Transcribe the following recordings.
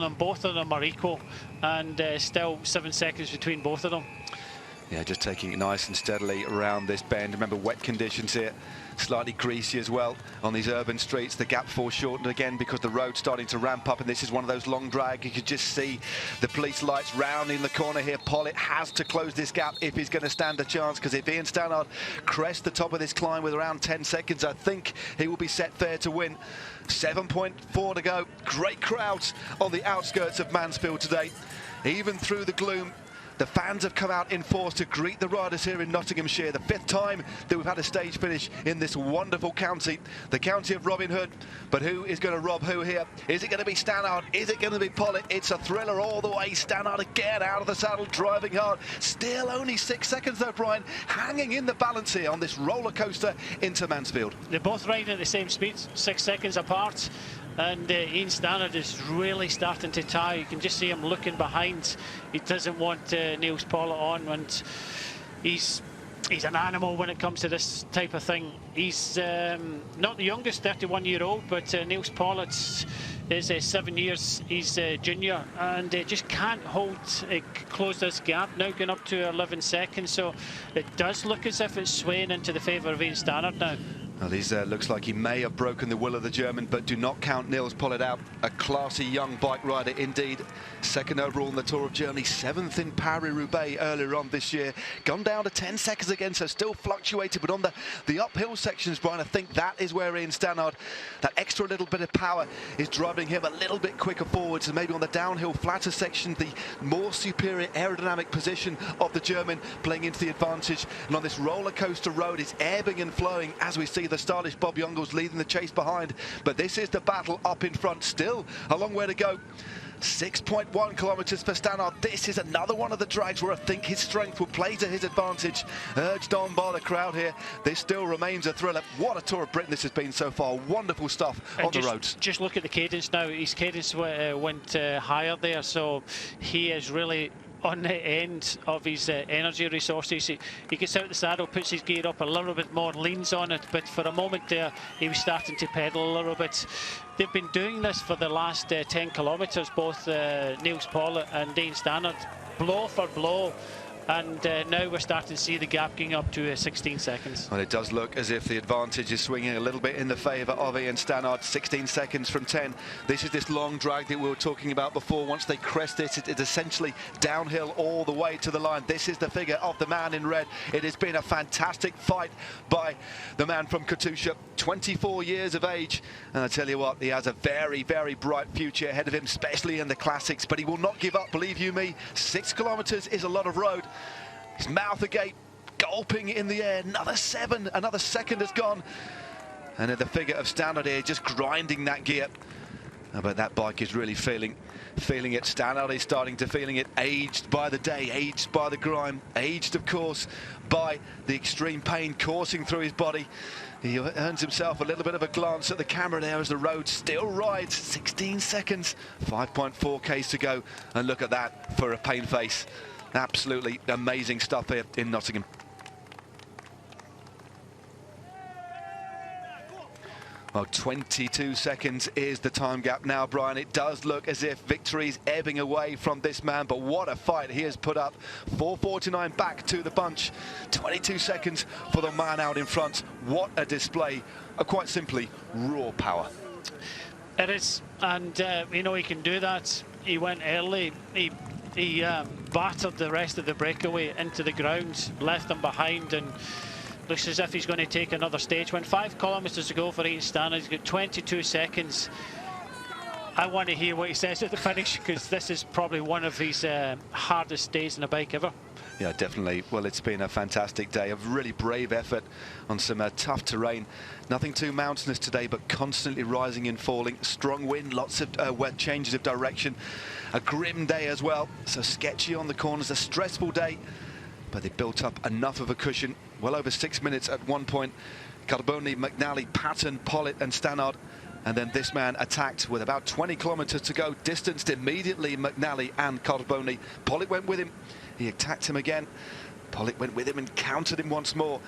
And both of them are equal, and still 7 seconds between both of them. Yeah, just taking it nice and steadily around this bend. Remember, wet conditions here, slightly greasy as well on these urban streets. The gap foreshortened again because the road's starting to ramp up, and this is one of those long drag. You could just see the police lights rounding the corner here. Pollitt has to close this gap if he's going to stand a chance, because if Ian Stannard crests the top of this climb with around 10 seconds, I think he will be set fair to win. 7.4 to go. Great crowds on the outskirts of Mansfield today. Even through the gloom, the fans have come out in force to greet the riders here in Nottinghamshire. The 5th time that we've had a stage finish in this wonderful county, the county of Robin Hood. But who is going to rob who here? Is it going to be Stannard? Is it going to be Pollitt? It's a thriller all the way. Stannard again out of the saddle, driving hard. Still only 6 seconds though, Brian, hanging in the balance here on this roller coaster into Mansfield. They're both riding at the same speed, 6 seconds apart. And Ian Stannard is really starting to tie. You can just see him looking behind. He doesn't want Nils Pollitt on, and he's an animal when it comes to this type of thing. He's not the youngest, 31-year-old, but Nils Pollitt is 7 years. He's junior, and just can't close this gap. Now going up to 11 seconds, so it does look as if it's swaying into the favour of Ian Stannard now. Well, these looks like he may have broken the will of the German, but do not count Nils Pollitt out. A classy young bike rider indeed. 2nd overall in the Tour of Germany, 7th in Paris-Roubaix earlier on this year. Gone down to 10 seconds again, so still fluctuated, but on the uphill sections, Brian, I think that is where Ian Stannard, that extra little bit of power is driving him a little bit quicker forwards, and maybe on the downhill flatter section, the more superior aerodynamic position of the German playing into the advantage. And on this roller coaster road, it's ebbing and flowing as we see the stylish Bob Jungels leading the chase behind. But this is the battle up in front. Still a long way to go. 6.1 kilometres for Stannard. This is another one of the drags where I think his strength will play to his advantage. Urged on by the crowd here, this still remains a thriller. What a Tour of Britain this has been so far. Wonderful stuff on the roads. Just look at the cadence now. His cadence went higher there, so he is really on the end of his energy resources. He gets out the saddle, puts his gear up a little bit more, leans on it, but for a moment there he was starting to pedal a little bit. They've been doing this for the last 10 kilometres, both Nils Pollitt and Ian Stannard, blow for blow. And now we're starting to see the gap getting up to 16 seconds. Well, it does look as if the advantage is swinging a little bit in the favour of Ian Stannard. 16 seconds from 10. This is this long drag that we were talking about before. Once they crest it, it's essentially downhill all the way to the line. This is the figure of the man in red. It has been a fantastic fight by the man from Katusha. 24 years of age. And I tell you what, he has a very, very bright future ahead of him, especially in the classics. But he will not give up, believe you me. 6 kilometres is a lot of road. His mouth agape, gulping in the air. Another 7, another second has gone. And the figure of Stannard here just grinding that gear. But that bike is really feeling it. Stannard is starting to feeling it. Aged by the day, aged by the grime, aged, of course, by the extreme pain coursing through his body. He earns himself a little bit of a glance at the camera there as the road still rides. 16 seconds, 5.4 Ks to go. And look at that for a pain face. Absolutely amazing stuff here in Nottingham. Well, 22 seconds is the time gap now, Brian. It does look as if victory's ebbing away from this man, but what a fight he has put up. 4:49 back to the bunch. 22 seconds for the man out in front. What a display of, quite simply, raw power. It is, and you know, he can do that. He went early. He battered the rest of the breakaway into the ground, left them behind, and looks as if he's going to take another stage win. 5 kilometres to go for Ian Stannard. He's got 22 seconds. I want to hear what he says at the finish, because this is probably one of his hardest days in a bike ever. Yeah, definitely. Well, it's been a fantastic day, a really brave effort on some tough terrain. Nothing too mountainous today, but constantly rising and falling. Strong wind, lots of wet changes of direction. A grim day as well, so sketchy on the corners, a stressful day. But they built up enough of a cushion. Well over 6 minutes at one point. Carboni, McNally, Patton, Pollitt and Stannard. And then this man attacked with about 20 kilometres to go. Distanced immediately McNally and Carboni. Pollitt went with him. He attacked him again. Pollitt went with him and countered him once more.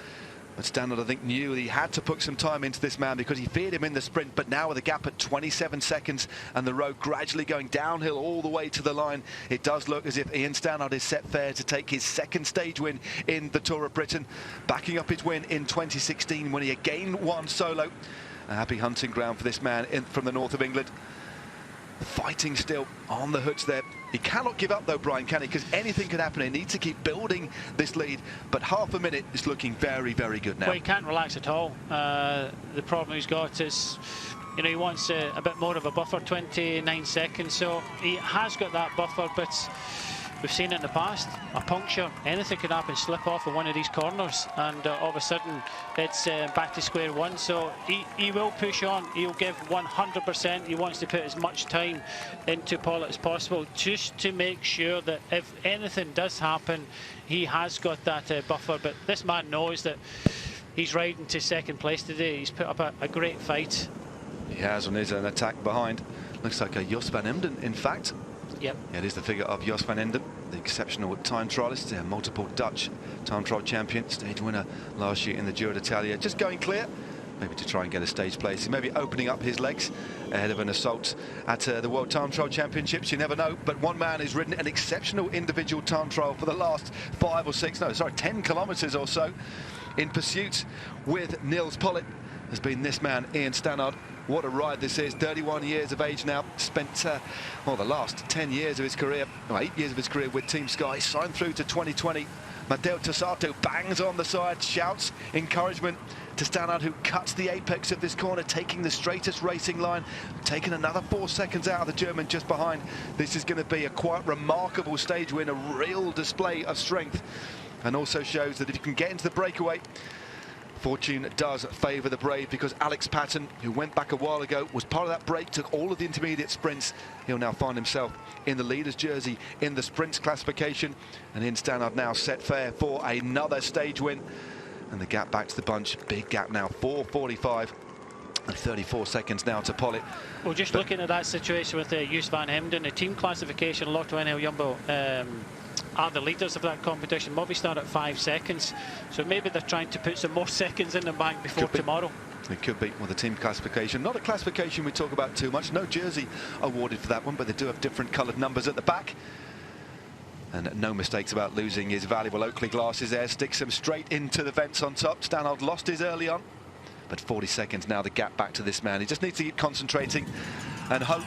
But Stannard, I think, knew he had to put some time into this man because he feared him in the sprint. But now with a gap at 27 seconds and the road gradually going downhill all the way to the line, it does look as if Ian Stannard is set fair to take his second stage win in the Tour of Britain, backing up his win in 2016 when he again won solo. A happy hunting ground for this man from the north of England. Fighting still on the hoods there. He cannot give up though, Brian, can he? Because anything could happen. He needs to keep building this lead, but half a minute is looking very, very good now. Well, he can't relax at all. The problem he's got is, you know, he wants a bit more of a buffer, 29 seconds, so he has got that buffer, but we've seen it in the past. A puncture, anything could happen, slip off in one of these corners, and all of a sudden it's back to square one. So he will push on. He'll give 100%. He wants to put as much time into Pollitt as possible, just to make sure that if anything does happen, he has got that buffer. But this man knows that he's riding to second place today. He's put up a great fight. He has, and there's an attack behind. Looks like a Jos van Emden, in fact. Yep. Yeah, it is the figure of Jos van Emden, the exceptional time trialist, multiple Dutch time trial champion, stage winner last year in the Giro d'Italia. Just going clear, maybe to try and get a stage place. He may be opening up his legs ahead of an assault at the World Time Trial Championships. You never know, but one man has ridden an exceptional individual time trial for the last 10 kilometres or so. In pursuit with Niels Pollitt has been this man, Ian Stannard. What a ride this is. 31 years of age now. Spent the last 10 years of his career, 8 years of his career with Team Sky. Signed through to 2020. Matteo Tessato bangs on the side, shouts encouragement to Stannard, who cuts the apex of this corner, taking the straightest racing line, taking another 4 seconds out of the German just behind. This is going to be a quite remarkable stage win, a real display of strength, and also shows that if you can get into the breakaway, fortune does favour the brave, because Alex Patton, who went back a while ago, was part of that break, took all of the intermediate sprints. He'll now find himself in the leader's jersey in the sprints classification, and Ian Stannard now set fair for another stage win. And the gap back to the bunch, big gap now, 4:45 and 34 seconds now to Pollitt. Well, just looking at that situation with Jos van Emden, the team classification, Lotto NL Jumbo are the leaders of that competition. Movistar at 5 seconds, so maybe they're trying to put some more seconds in the bank before tomorrow. It could be with the team classification. Not a classification we talk about too much. No jersey awarded for that one, but they do have different coloured numbers at the back. And no mistakes about losing his valuable Oakley glasses there. Sticks them straight into the vents on top. Stannard lost his early on, but 40 seconds now, the gap back to this man. He just needs to keep concentrating and hope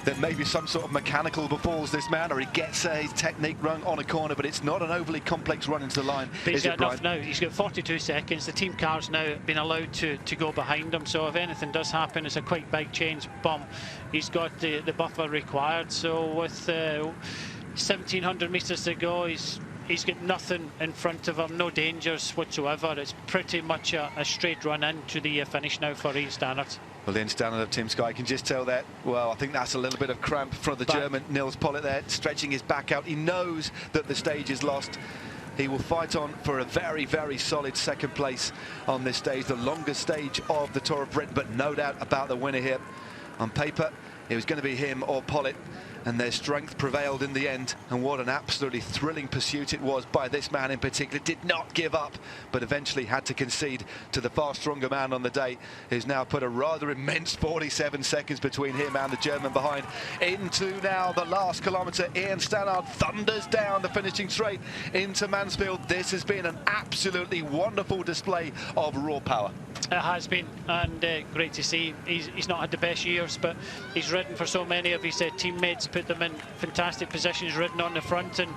that maybe some sort of mechanical befalls this man, or he gets his technique run on a corner, but it's not an overly complex run into the line. But he's got enough now. He's got 42 seconds. The team car's now been allowed to go behind him, so if anything does happen, it's a quite big change bump. He's got the buffer required, so with 1,700 metres to go, he's got nothing in front of him, no dangers whatsoever. It's pretty much a straight run into the finish now for Ian Stannard. Well, Ian Stannard of Team Sky can just tell that. Well, I think that's a little bit of cramp for the German Niels Pollitt there, stretching his back out. He knows that the stage is lost. He will fight on for a very, very solid second place on this stage, the longest stage of the Tour of Britain, but no doubt about the winner here. On paper, it was going to be him or Pollitt, and their strength prevailed in the end. And what an absolutely thrilling pursuit it was by this man in particular. Did not give up, but eventually had to concede to the far stronger man on the day, who's now put a rather immense 47 seconds between him and the German behind. Into now the last kilometre, Ian Stannard thunders down the finishing straight into Mansfield. This has been an absolutely wonderful display of raw power. It has been, and great to see. He's not had the best years, but he's ridden for so many of his teammates, put them in fantastic positions, ridden on the front, and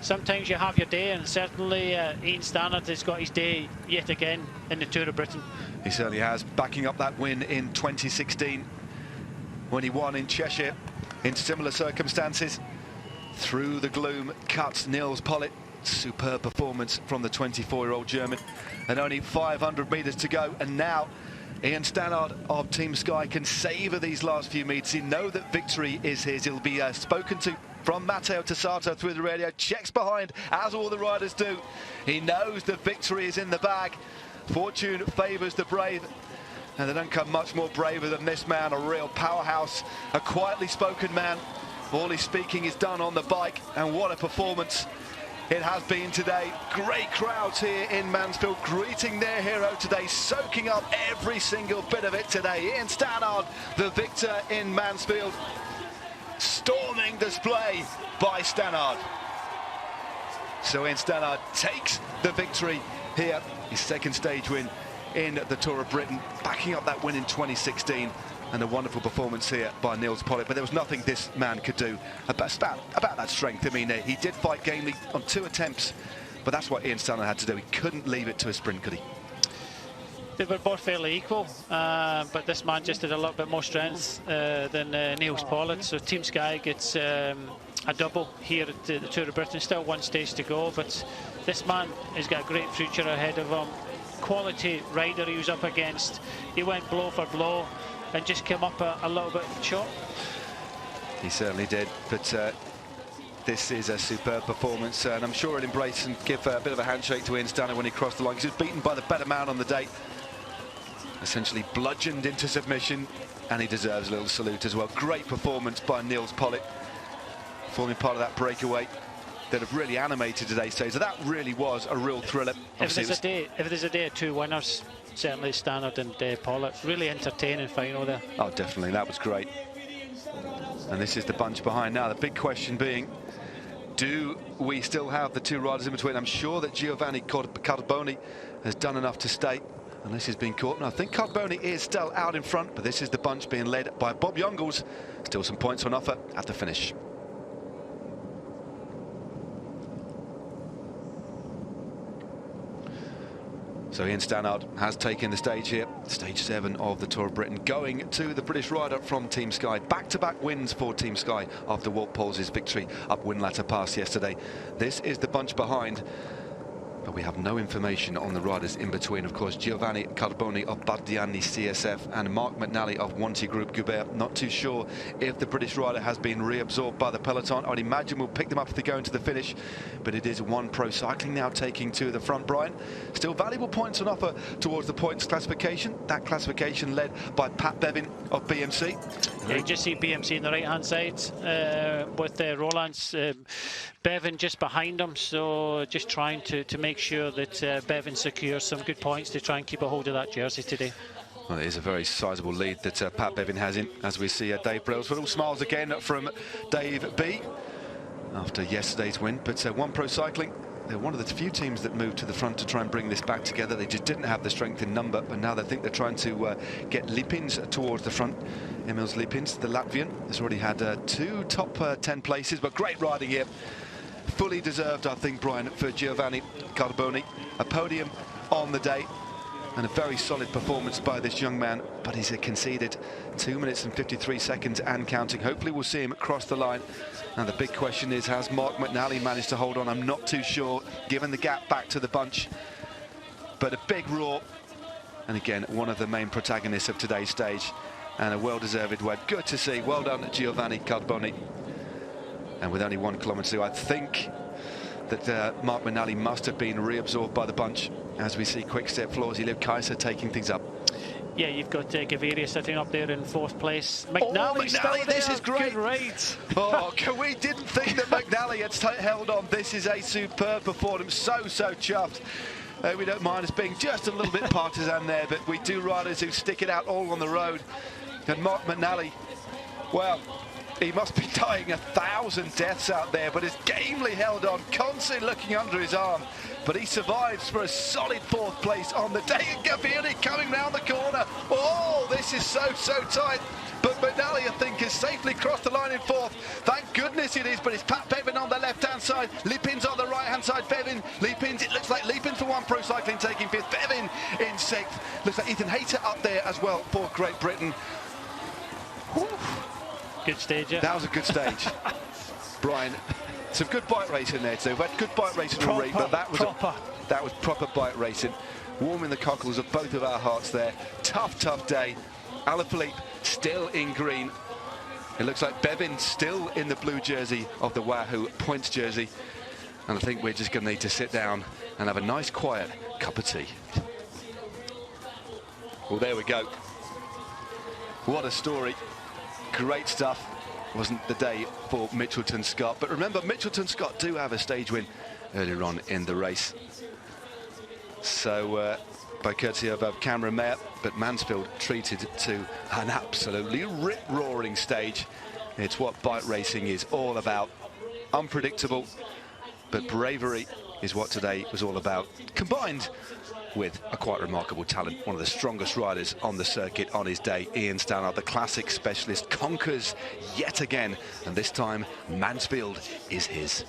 sometimes you have your day, and certainly Ian Stannard has got his day yet again in the Tour of Britain. He certainly has, backing up that win in 2016 when he won in Cheshire in similar circumstances. Through the gloom cuts Niels Pollitt. Superb performance from the 24-year-old German, and only 500 metres to go, and now Ian Stannard of Team Sky can savour these last few metres. He knows that victory is his. He'll be spoken to from Matteo Tessato through the radio, checks behind, as all the riders do. He knows the victory is in the bag. Fortune favours the brave, and they don't come much more braver than this man, a real powerhouse, a quietly spoken man. All his speaking is done on the bike, and what a performance. it has been today. Great crowds here in Mansfield greeting their hero today, soaking up every single bit of it today. Ian Stannard, the victor in Mansfield. Storming display by Stannard. So Ian Stannard takes the victory here, his second stage win in the Tour of Britain, backing up that win in 2016. And a wonderful performance here by Nils Politt, but there was nothing this man could do about that strength. I mean, he did fight gamely on 2 attempts, but that's what Ian Stannard had to do. He couldn't leave it to a sprint, could he? They were both fairly equal, but this man just had a little bit more strength than Nils Politt. So Team Sky gets a double here at the Tour of Britain. Still 1 stage to go, but this man has got a great future ahead of him. Quality rider he was up against. He went blow for blow and just came up a little bit short. He certainly did, but this is a superb performance, and I'm sure he'll embrace and give a bit of a handshake to Ian Stannard when he crossed the line, because he was beaten by the better man on the day. Essentially bludgeoned into submission, and he deserves a little salute as well. Great performance by Nils Politt, forming part of that breakaway that have really animated today's stage. So that really was a real thriller. If there's a day of 2 winners, certainly Stannard and Politt. Really entertaining final there. Oh, definitely, that was great. And this is the bunch behind now. The big question being, do we still have the 2 riders in between? I'm sure that Giovanni Carboni has done enough to stay, unless he's been caught. And I think Carboni is still out in front, but this is the bunch being led by Bob Jungels. Still some points on offer at the finish. So Ian Stannard has taken the stage here, stage 7 of the Tour of Britain, going to the British rider from Team Sky. Back-to-back wins for Team Sky after Wout Poels' victory up Windlatter Pass yesterday. This is the bunch behind, but we have no information on the riders in between. Of course, Giovanni Carboni of Bardiani CSF and Mark McNally of Wanty Group Goubert. Not too sure if the British rider has been reabsorbed by the peloton. I'd imagine we'll pick them up if they go into the finish, but it is One Pro Cycling now taking to the front. Brian, still valuable points on offer towards the points classification. That classification led by Pat Bevin of BMC. Yeah, you just see BMC on the right-hand side with Roland's Bevin just behind him, so just trying to make sure that Bevin secures some good points to try and keep a hold of that jersey today. Well, it is a very sizable lead that Pat Bevin has in, as we see Dave Brailsford. All smiles again from Dave B after yesterday's win, but One Pro Cycling, they're one of the few teams that moved to the front to try and bring this back together. They just didn't have the strength in number, but now they think they're trying to get Lipins towards the front. Emils Lipins, the Latvian, has already had 2 top 10 places, but great riding here. Fully deserved, I think, Brian, for Giovanni Carboni. A podium on the day, and a very solid performance by this young man, but he's conceded 2 minutes and 53 seconds and counting. Hopefully we'll see him cross the line. Now the big question is, has Mark McNally managed to hold on? I'm not too sure, given the gap back to the bunch. But a big roar, and again, one of the main protagonists of today's stage, and a well-deserved win. Good to see. Well done, Giovanni Carboni. And with only 1 kilometre to go, I think that Mark McNally must have been reabsorbed by the bunch, as we see Quick-Step Florsey, Liv Kaiser taking things up. Yeah, you've got Gaviria sitting up there in 4th place. McNally, this is great. Good ride. Oh, we didn't think that McNally had held on. This is a superb performance. So chuffed. We don't mind us being just a little bit partisan there, but we do riders who stick it out all on the road. And Mark McNally, well, he must be dying 1,000 deaths out there, but has gamely held on, constantly looking under his arm. But he survives for a solid 4th place on the day. And Gaviria coming round the corner. Oh, this is so tight. But McNally, I think, has safely crossed the line in 4th. Thank goodness it is, but it's Pat Bevin on the left-hand side. Lipins on the right-hand side. Bevin, Lipins, it looks like Lipins for One Pro Cycling taking 5th. Bevin in 6th. Looks like Ethan Hayter up there as well for Great Britain. Whew. Good stage, yeah. That was a good stage. Brian, some good bike racing there too. We've had good bike racing already, but that was proper bike racing. Warming the cockles of both of our hearts there. Tough day. Alaphilippe still in green. It looks like Bevin still in the blue jersey of the Wahoo points jersey. And I think we're just going to need to sit down and have a nice quiet cup of tea. Well, there we go. What a story. Great stuff. Wasn't the day for Mitchelton Scott, but remember, Mitchelton Scott do have a stage win earlier on in the race. So by courtesy of Cameron Mayer, but Mansfield treated to an absolutely rip-roaring stage. It's what bike racing is all about. Unpredictable, but bravery is what today was all about, combined with a quite remarkable talent. One of the strongest riders on the circuit on his day, Ian Stannard, the classic specialist, conquers yet again, and this time Mansfield is his.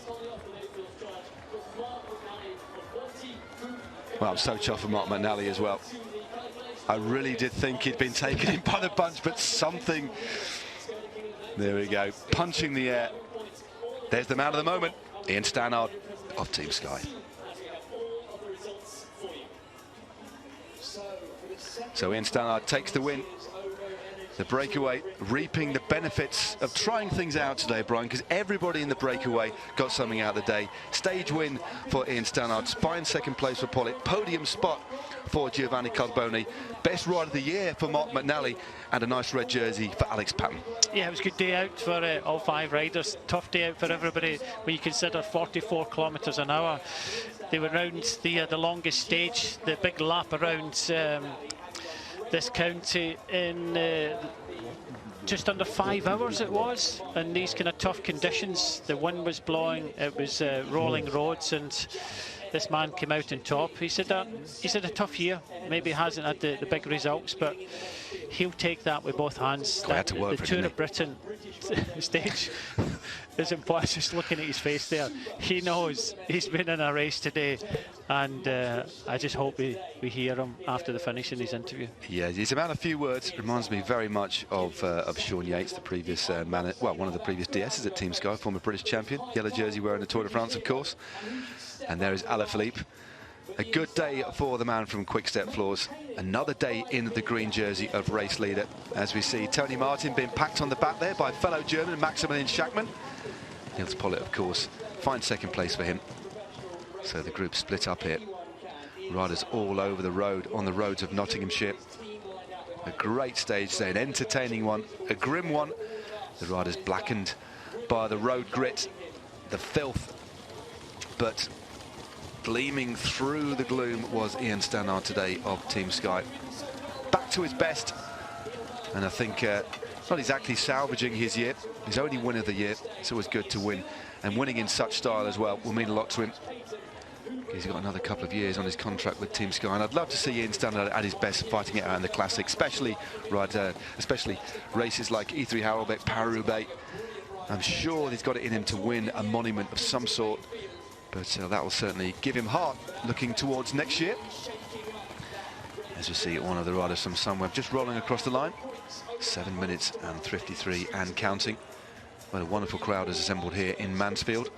Well, I'm so chuffed for Mark McNally as well. I really did think he'd been taken in by the bunch, but something... There we go, punching the air. There's the man of the moment, Ian Stannard of Team Sky. So Ian Stannard takes the win. The breakaway reaping the benefits of trying things out today, Brian, because everybody in the breakaway got something out of the day. Stage win for Ian Stannard, spine second place for Pollitt, podium spot for Giovanni Carboni, best rider of the year for Mark McNally, and a nice red jersey for Alex Patton. Yeah, it was a good day out for all 5 riders. Tough day out for everybody when you consider 44 kilometres an hour. They were round the longest stage, the big lap around this county in just under 5 hours it was, in these kind of tough conditions. The wind was blowing, it was rolling roads, and this man came out on top. He said a tough year, maybe hasn't had the big results, but he'll take that with both hands. Had to work the Tour of Britain stage is impossible. Just looking at his face there, he knows he's been in a race today, and I just hope we hear him after the finish in his interview. Yeah, he's a man of few words. Reminds me very much of Sean Yates, the previous one of the previous DSs at Team Sky, former British champion, yellow jersey wearing the Tour de France, of course. And there is Alaphilippe. A good day for the man from Quick Step Floors. Another day in the green jersey of race leader, as we see Tony Martin being packed on the back there by fellow German Maximilian Schachmann. Nils Pollitt, of course, fine second place for him. So the group split up here. Riders all over the road, on the roads of Nottinghamshire. A great stage today, an entertaining one, a grim one. The riders blackened by the road grit, the filth, but gleaming through the gloom was Ian Stannard today of Team Sky. Back to his best, and I think not exactly salvaging his year, his only win of the year. It's always good to win, and winning in such style as well will mean a lot to him. He's got another couple of years on his contract with Team Sky, and I'd love to see Ian Stannard at his best, fighting it out in the Classic, especially races like E3 Harelbeke, Paris-Roubaix. I'm sure he's got it in him to win a monument of some sort, but that will certainly give him heart looking towards next year. As you see, one of the riders from Sunweb just rolling across the line. 7 minutes and 53 and counting. What a wonderful crowd has assembled here in Mansfield.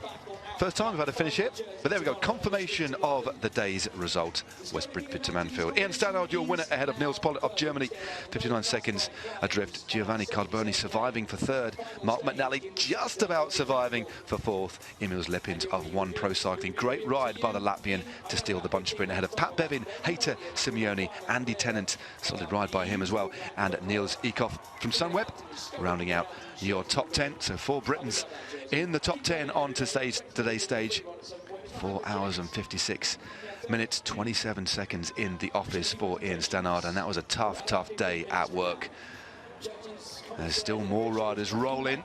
First time we've had a finish here, but there we go, confirmation of the day's result. West Bridgford to Mansfield. Ian Stannard, your winner, ahead of Nils Pollitt of Germany, 59 seconds adrift. Giovanni Carboni surviving for third. Mark McNally just about surviving for fourth. Emils Lepins of One Pro Cycling. Great ride by the Latvian to steal the bunch sprint ahead of Pat Bevin, Hayter Simeone, Andy Tennant, solid ride by him as well, and Niels Eekhoff from Sunweb, rounding out your top 10. So 4 Britons in the top 10 on today's stage. 4 hours and 56 minutes, 27 seconds in the office for Ian Stannard, and that was a tough day at work. There's still more riders rolling.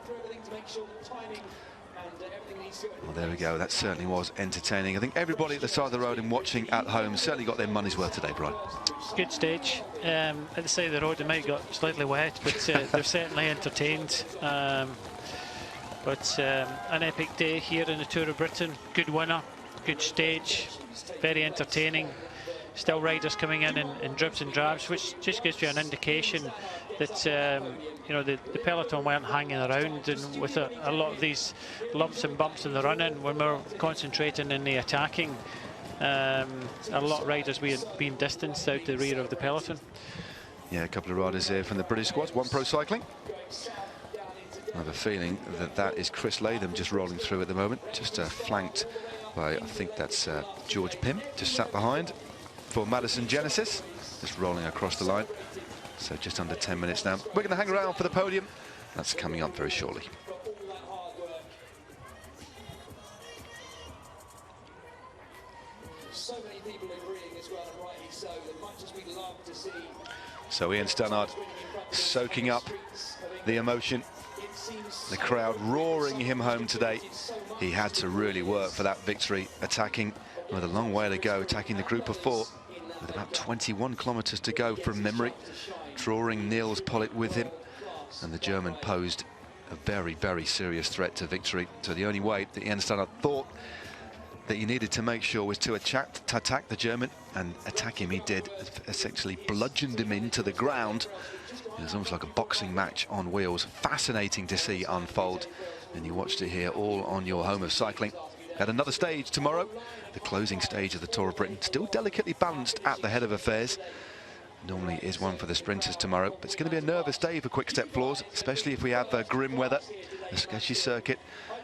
Well, there we go, that certainly was entertaining. I think everybody at the side of the road and watching at home certainly got their money's worth today, Brian. Good stage. At the side of the road, it might have got slightly wet, but they're certainly entertained. But an epic day here in the Tour of Britain. Good winner, good stage, very entertaining. Still riders coming in dribs and drabs, which just gives you an indication that you know, the peloton weren't hanging around, and with a lot of these lumps and bumps in the running, when we're concentrating in the attacking, a lot of riders being distanced out the rear of the peloton. Yeah, a couple of riders here from the British squads, One Pro Cycling. I have a feeling that is Chris Latham just rolling through at the moment, just flanked by, I think that's George Pym, just sat behind for Madison Genesis, just rolling across the line. So just under 10 minutes now. We're going to hang around for the podium. That's coming up very shortly. So Ian Stannard soaking up the emotion. The crowd roaring him home today. He had to really work for that victory, attacking with a long way to go, attacking the group of 4 with about 21 kilometres to go from memory, drawing Niels Pollitt with him. And the German posed a very, very serious threat to victory. So the only way that Ian Stannard thought that he needed to make sure was to attack the German, and attack him he did, essentially bludgeoned him into the ground. It was almost like a boxing match on wheels. Fascinating to see unfold, and you watched it here all on your home of cycling. At another stage tomorrow, the closing stage of the Tour of Britain, still delicately balanced at the head of affairs. Normally is one for the sprinters tomorrow, but it's going to be a nervous day for Quick Step Floors, especially if we have grim weather, a sketchy circuit,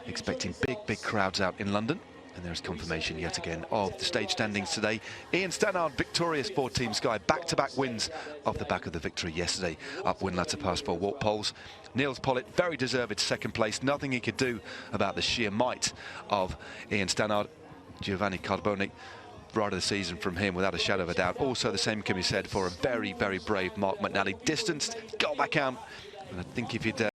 expecting big crowds out in London. And there's confirmation yet again of the stage standings today. Ian Stannard victorious for Team Sky, back-to-back wins off the back of the victory yesterday up Whinlatter Pass for Wout Poels. Niels Pollitt, very deserved second place. Nothing he could do about the sheer might of Ian Stannard. Giovanni Carboni, rider of the season from him without a shadow of a doubt. Also the same can be said for a very, very brave Mark McNally. Distanced, got back out. And I think if you'd